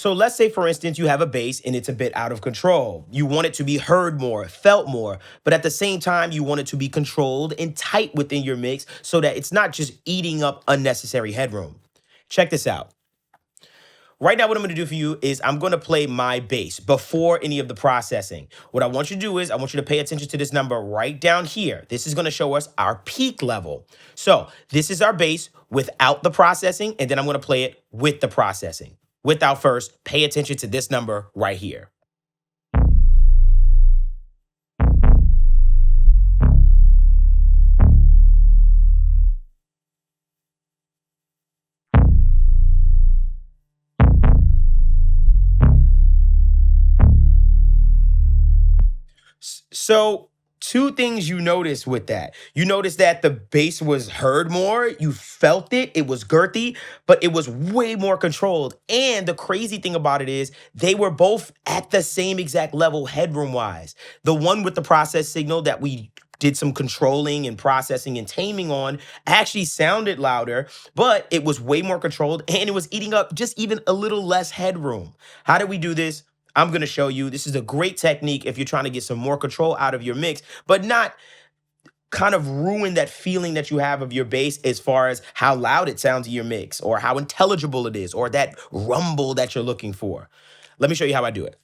So let's say, for instance, you have a bass and it's a bit out of control. You want it to be heard more, felt more, but at the same time, you want it to be controlled and tight within your mix so that it's not just eating up unnecessary headroom. Check this out. Right now, what I'm going to do for you is I'm going to play my bass before any of the processing. What I want you to do is I want you to pay attention to this number right down here. This is going to show us our peak level. So this is our bass without the processing, and then I'm going to play it with the processing. Without first, pay attention to this number right here. So two things you notice with that. You notice that the bass was heard more, you felt it, it was girthy, but it was way more controlled. And the crazy thing about it is they were both at the same exact level headroom wise. The one with the process signal that we did some controlling and processing and taming on actually sounded louder, but it was way more controlled and it was eating up just even a little less headroom. How did we do this? I'm going to show you. This is a great technique if you're trying to get some more control out of your mix, but not kind of ruin that feeling that you have of your bass as far as how loud it sounds in your mix or how intelligible it is or that rumble that you're looking for. Let me show you how I do it.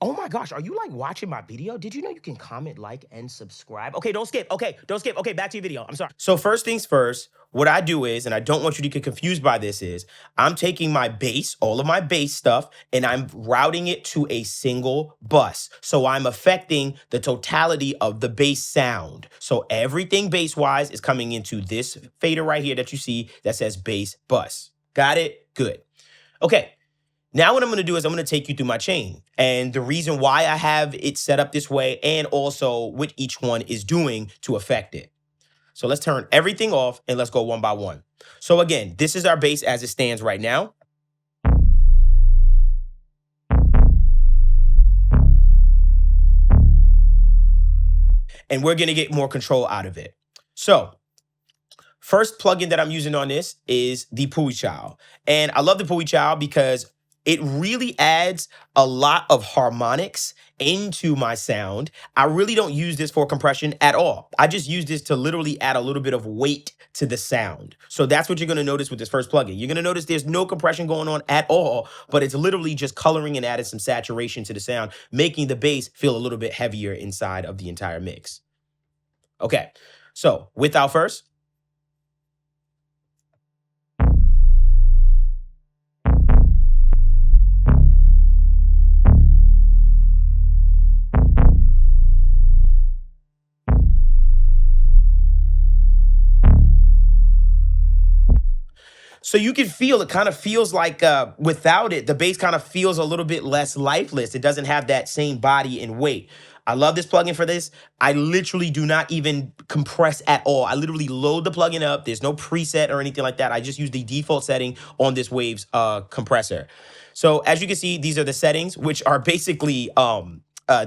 Oh my gosh, are you like watching my video? Did you know you can comment, like, and subscribe? Okay, don't skip. Okay, don't skip. Okay, back to your video. I'm sorry. So first things first, what I do is, and I don't want you to get confused by this, is I'm taking my bass, all of my bass stuff, and I'm routing it to a single bus. So I'm affecting the totality of the bass sound. So everything bass-wise is coming into this fader right here that you see that says bass bus. Got it? Good. Okay. Now what I'm going to do is I'm going to take you through my chain and the reason why I have it set up this way and also what each one is doing to affect it. So let's turn everything off and let's go one by one. So again, this is our bass as it stands right now. And we're going to get more control out of it. So first plugin that I'm using on this is the Pui Child. And I love the Pui Child because it really adds a lot of harmonics into my sound. I really don't use this for compression at all. I just use this to literally add a little bit of weight to the sound. So that's what you're going to notice with this first plugin. You're going to notice there's no compression going on at all, but it's literally just coloring and adding some saturation to the sound, making the bass feel a little bit heavier inside of the entire mix. Okay, so without first. So you can feel it kind of feels like without it, the bass kind of feels a little bit less lifeless. It doesn't have that same body and weight. I love this plugin for this. I literally do not even compress at all. I literally load the plugin up. There's no preset or anything like that. I just use the default setting on this Waves compressor. So as you can see, these are the settings, which are basically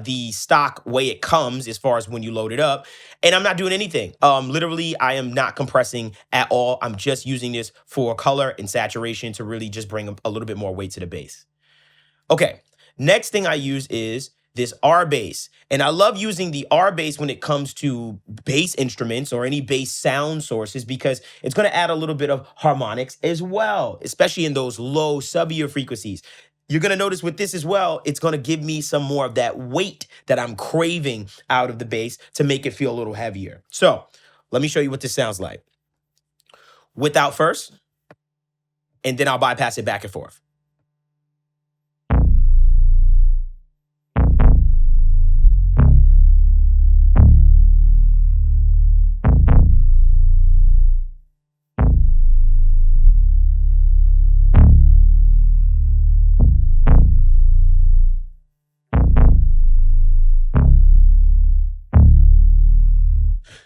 the stock way it comes as far as when you load it up. And I'm not doing anything. Literally, I am not compressing at all. I'm just using this for color and saturation to really just bring a little bit more weight to the bass. Okay, next thing I use is this R bass. And I love using the R bass when it comes to bass instruments or any bass sound sources because it's going to add a little bit of harmonics as well, especially in those low sub-ear frequencies. You're going to notice with this as well, it's going to give me some more of that weight that I'm craving out of the bass to make it feel a little heavier. So let me show you what this sounds like. Without first, and then I'll bypass it back and forth.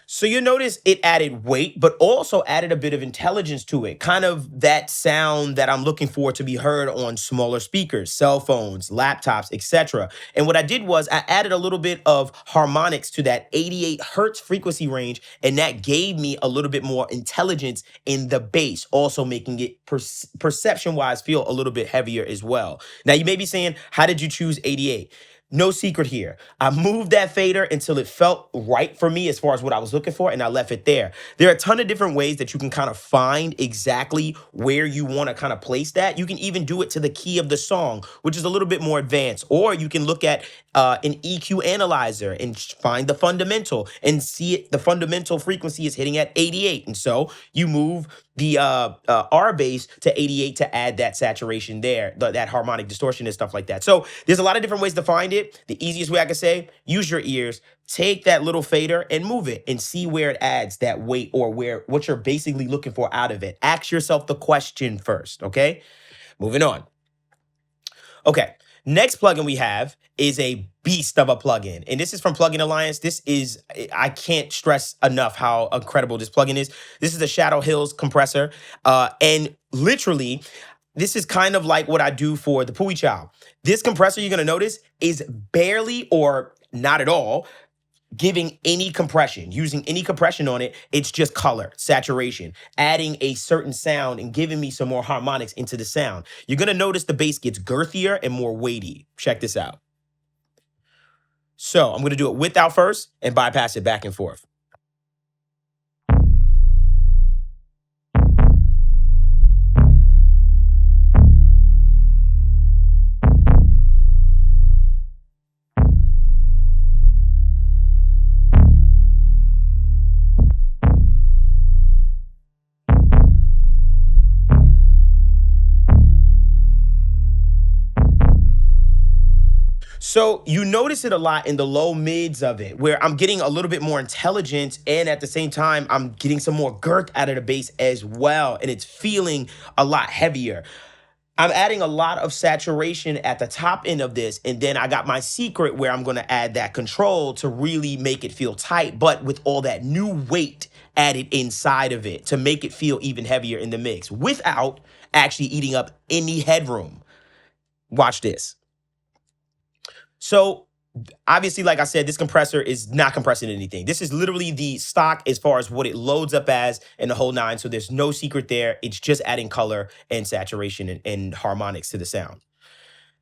So you notice it added weight, but also added a bit of intelligence to it. Kind of that sound that I'm looking for to be heard on smaller speakers, cell phones, laptops, etc. And what I did was I added a little bit of harmonics to that 88 hertz frequency range, and that gave me a little bit more intelligence in the bass, also making it perception wise feel a little bit heavier as well. Now you may be saying, how did you choose 88? No secret here. I moved that fader until it felt right for me as far as what I was looking for, and I left it there. There are a ton of different ways that you can kind of find exactly where you want to kind of place that. You can even do it to the key of the song, which is a little bit more advanced. Or you can look at an EQ analyzer and find the fundamental and see it. The fundamental frequency is hitting at 88. And so you move the R bass to 88 to add that saturation there, that harmonic distortion and stuff like that. So there's a lot of different ways to find it. The easiest way I could say, use your ears, take that little fader and move it and see where it adds that weight or where what you're basically looking for out of it. Ask yourself the question first, okay? Moving on. Okay, next plugin we have is a beast of a plugin. And this is from Plugin Alliance. This is, I can't stress enough how incredible this plugin is. This is the Shadow Hills compressor. And literally, this is kind of like what I do for the Pui Chow. This compressor, you're gonna notice, is barely or not at all giving any compression, using any compression on it. It's just color, saturation, adding a certain sound and giving me some more harmonics into the sound. You're gonna notice the bass gets girthier and more weighty. Check this out. So I'm gonna do it without first and bypass it back and forth. So you notice it a lot in the low mids of it, where I'm getting a little bit more intelligence, and at the same time, I'm getting some more girth out of the bass as well, and it's feeling a lot heavier. I'm adding a lot of saturation at the top end of this, and then I got my secret where I'm gonna add that control to really make it feel tight, but with all that new weight added inside of it to make it feel even heavier in the mix without actually eating up any headroom. Watch this. So obviously, like I said, this compressor is not compressing anything. This is literally the stock as far as what it loads up as and the whole nine. So there's no secret there. It's just adding color and saturation and harmonics to the sound.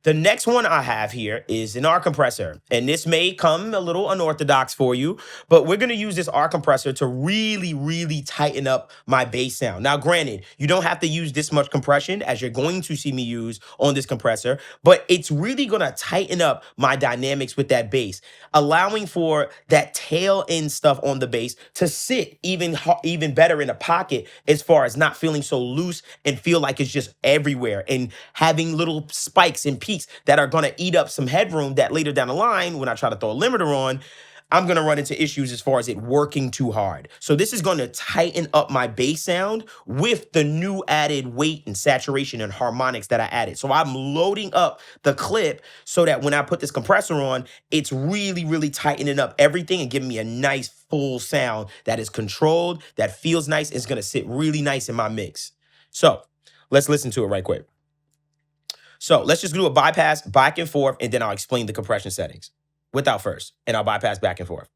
The next one I have here is an R compressor, and this may come a little unorthodox for you, but we're gonna use this R compressor to really, really tighten up my bass sound. Now, granted, you don't have to use this much compression as you're going to see me use on this compressor, but it's really gonna tighten up my dynamics with that bass, allowing for that tail end stuff on the bass to sit even better in a pocket as far as not feeling so loose and feel like it's just everywhere and having little spikes and peaks that are going to eat up some headroom that later down the line, when I try to throw a limiter on, I'm going to run into issues as far as it working too hard. So this is going to tighten up my bass sound with the new added weight and saturation and harmonics that I added. So I'm loading up the clip so that when I put this compressor on, it's really, really tightening up everything and giving me a nice full sound that is controlled, that feels nice, and is going to sit really nice in my mix. So let's listen to it right quick. So let's just do a bypass back and forth, and then I'll explain the compression settings without first, and I'll bypass back and forth.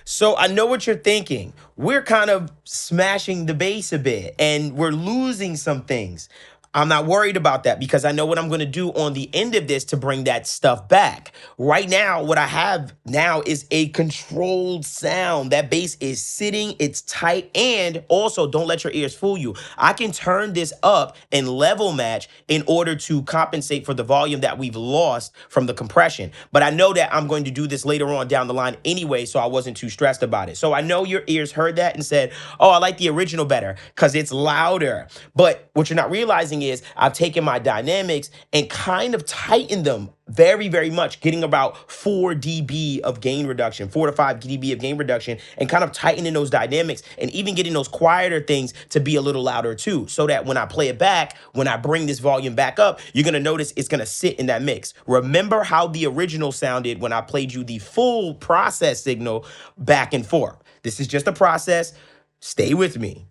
So I know what you're thinking. We're kind of smashing the bass a bit and we're losing some things. I'm not worried about that because I know what I'm going to do on the end of this to bring that stuff back. Right now, what I have now is a controlled sound. That bass is sitting, it's tight, and also don't let your ears fool you. I can turn this up and level match in order to compensate for the volume that we've lost from the compression. But I know that I'm going to do this later on down the line anyway, so I wasn't too stressed about it. So I know your ears heard that and said, oh, I like the original better because it's louder. But what you're not realizing is I've taken my dynamics and kind of tightened them very, very much, getting about 4 dB of gain reduction, 4 to 5 dB of gain reduction, and kind of tightening those dynamics and even getting those quieter things to be a little louder too, so that when I play it back, when I bring this volume back up, you're gonna notice it's gonna sit in that mix. Remember how the original sounded when I played you the full process signal back and forth. This is just a process. Stay with me.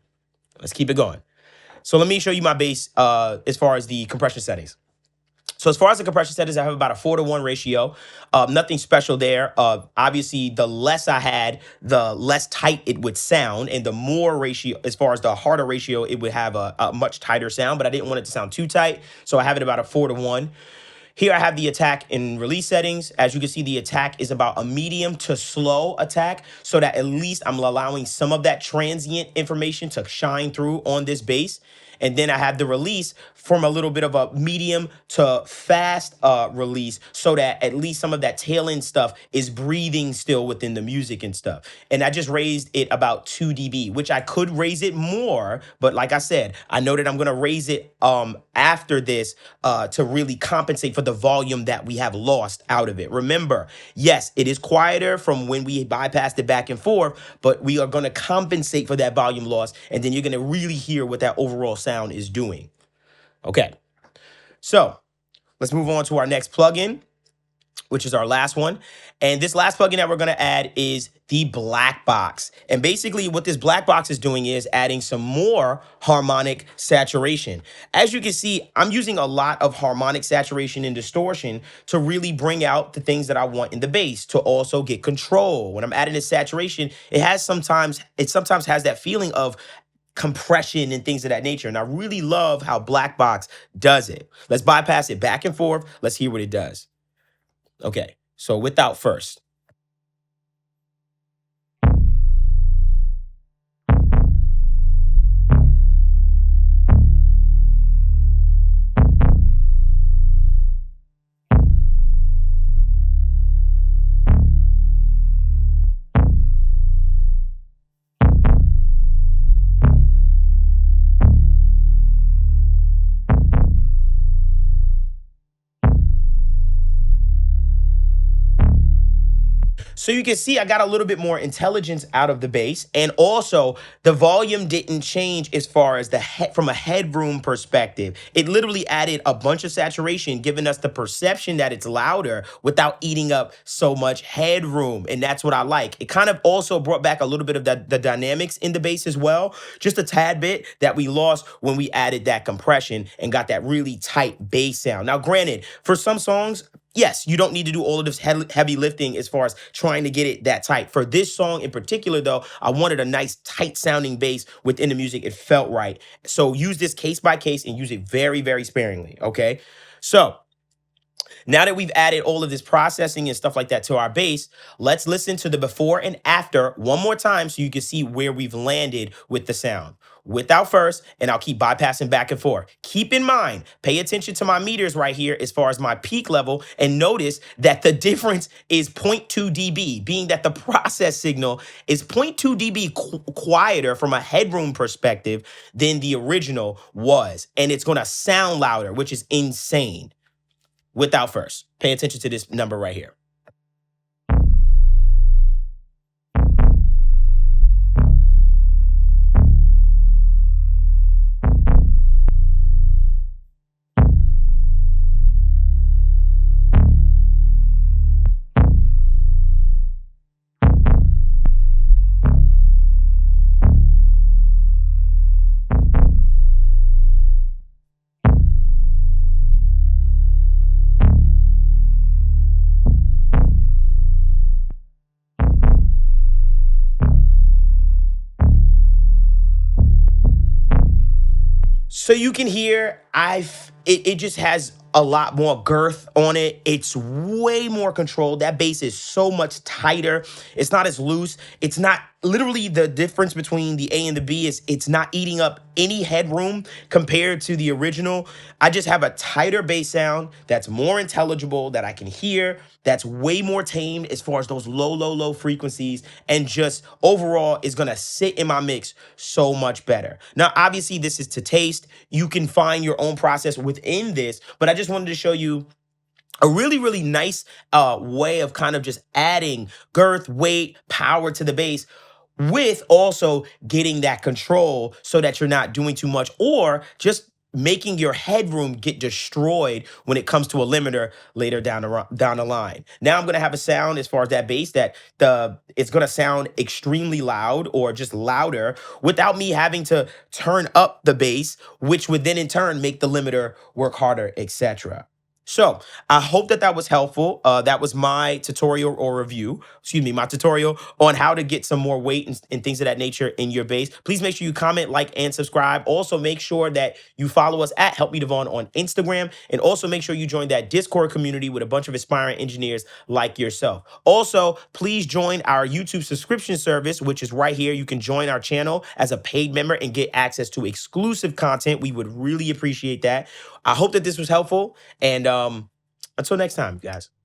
Let's keep it going. So let me show you my bass as far as the compression settings. So as far as the compression settings, I have about a 4-to-1 ratio. Nothing special there. Obviously, the less I had, the less tight it would sound. And the more ratio, as far as the harder ratio, it would have a much tighter sound. But I didn't want it to sound too tight. So I have it about a 4-to-1. Here I have the attack and release settings. As you can see, the attack is about a medium to slow attack, so that at least I'm allowing some of that transient information to shine through on this bass. And then I have the release from a little bit of a medium to fast release, so that at least some of that tail end stuff is breathing still within the music and stuff. And I just raised it about 2 dB, which I could raise it more. But like I said, I know that I'm going to raise it after this to really compensate for the volume that we have lost out of it. Remember, yes, it is quieter from when we bypassed it back and forth, but we are going to compensate for that volume loss. And then you're going to really hear what that overall sound is doing. Okay, so let's move on to our next plugin, which is our last one. And this last plugin that we're going to add is the black box. And basically what this black box is doing is adding some more harmonic saturation. As you can see, I'm using a lot of harmonic saturation and distortion to really bring out the things that I want in the bass, to also get control. When I'm adding this saturation, it sometimes has that feeling of compression and things of that nature. And I really love how black box does it. Let's bypass it back and forth. Let's hear what it does. Okay, so without first. So you can see I got a little bit more intelligence out of the bass, and also the volume didn't change as far as from a headroom perspective. It literally added a bunch of saturation, giving us the perception that it's louder without eating up so much headroom, and that's what I like. It kind of also brought back a little bit of the dynamics in the bass as well, just a tad bit that we lost when we added that compression and got that really tight bass sound. Now, granted, for some songs, yes, you don't need to do all of this heavy lifting as far as trying to get it that tight. For this song in particular, though, I wanted a nice tight sounding bass within the music. It felt right. So use this case by case and use it very, very sparingly. Okay. So now that we've added all of this processing and stuff like that to our bass, let's listen to the before and after one more time so you can see where we've landed with the sound. Without first, and I'll keep bypassing back and forth. Keep in mind, pay attention to my meters right here as far as my peak level, and notice that the difference is 0.2 dB, being that the process signal is 0.2 dB quieter from a headroom perspective than the original was. And it's going to sound louder, which is insane. Without first, pay attention to this number right here. So you can hear it just has a lot more girth on it. It's way more controlled. That bass is so much tighter. It's not as loose. It's not literally the difference between the A and the B is it's not eating up any headroom compared to the original. I just have a tighter bass sound that's more intelligible that I can hear, that's way more tamed as far as those low frequencies, and just overall is gonna sit in my mix so much better. Now, obviously, this is to taste. You can find your own process within this, but I just wanted to show you a really nice way of kind of just adding girth, weight, power to the bass with also getting that control so that you're not doing too much or just making your headroom get destroyed when it comes to a limiter later down the line. Now I'm going to have a sound as far as that bass that it's going to sound extremely loud or just louder without me having to turn up the bass, which would then in turn make the limiter work harder, etc. So I hope that that was helpful. That was my tutorial or review, excuse me, my tutorial on how to get some more weight and things of that nature in your bass. Please make sure you comment, like, and subscribe. Also, make sure that you follow us at Help Me Devvon on Instagram. And also make sure you join that Discord community with a bunch of aspiring engineers like yourself. Also, please join our YouTube subscription service, which is right here. You can join our channel as a paid member and get access to exclusive content. We would really appreciate that. I hope that this was helpful. And until next time, guys.